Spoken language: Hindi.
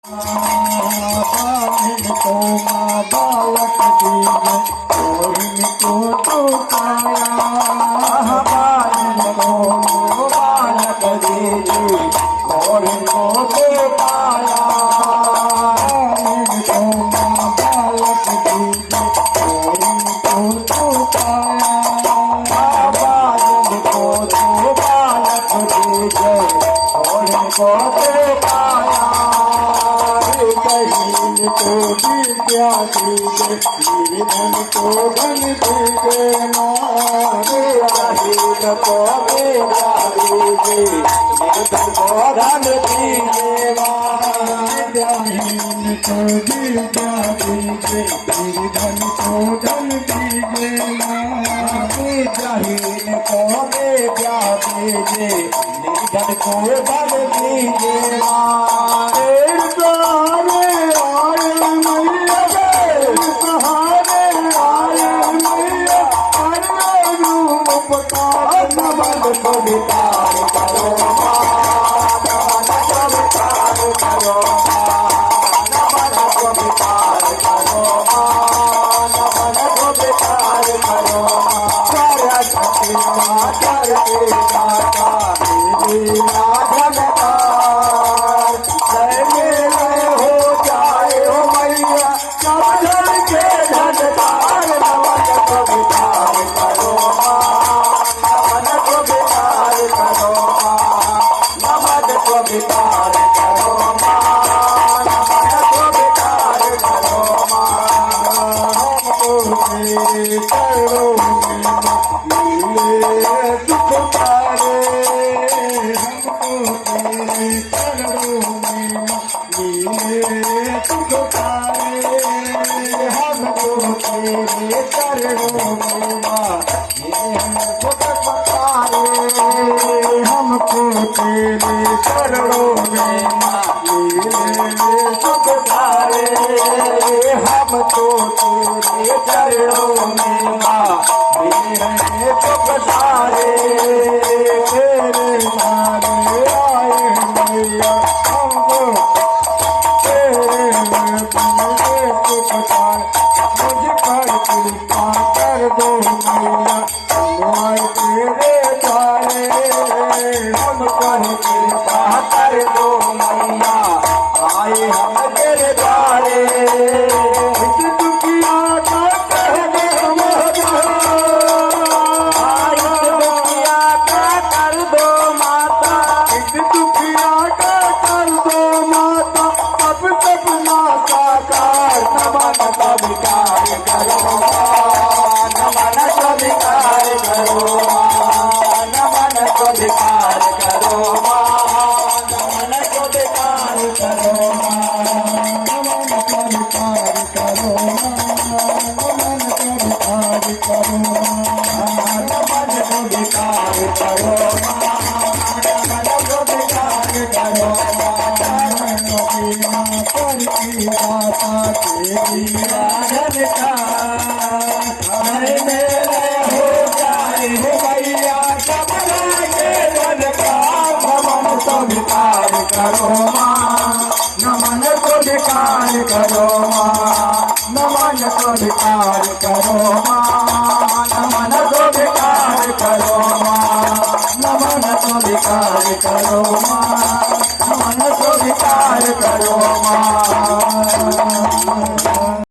इनको माँ बालक दीजिए और इनको तो पाया इनको बालक दीजिए और इनको तो पाया इनको माँ बालक दीजिए और इनको तो पाया इनको तो बालक दीजिए और इनको तो पाया को विद्या दीजे धन को धन दीजे मारे राहील को विद्या दीजे धन को धन दीजे विद्याहीन को विद्या दीजे धन को धन दीजे विद्याहीन को विद्या दीजे धन को धन दीजे को विकार करो करो को विकार करो को विकार करो सरस्वती माता रे माता लीला धनकार जय मेरे हो जाए हो मैया सब धन के धनकार नमन को विकार करो विकार करो विकार करो हमको तेरे चरणों में मिले सुख पारे हमको तेरे चरणों में मिले सुख पारे हमको तेरे चरणों में सुख पारे हमको तेरे चरणों में मिले सुख पारे हम तो तेरे चरणों में मिले सुख पारे तेरे मारे आए मैया हमको तेरे मिले सुख पारे मुझ पर कृपा कर दो मैया हमारे तेरे द्वारे हम कर कृपा कर दो मैया आए हम तेरे द्वारे दुखिया का कहने आए दुखिया का कर दो माता दुखिया का कर दो माता अब सपना साकार नमन का विकार करो नमन का विकार करो नमन को विकार करो नमन को विकार करो नमन को विकार करो नमन को विकार करो नमन को विकार करो नमन को विकार करो माता तेरी राधन का हरे मेरे हो जाए हो भैया सब के धन का नमन को विकार करो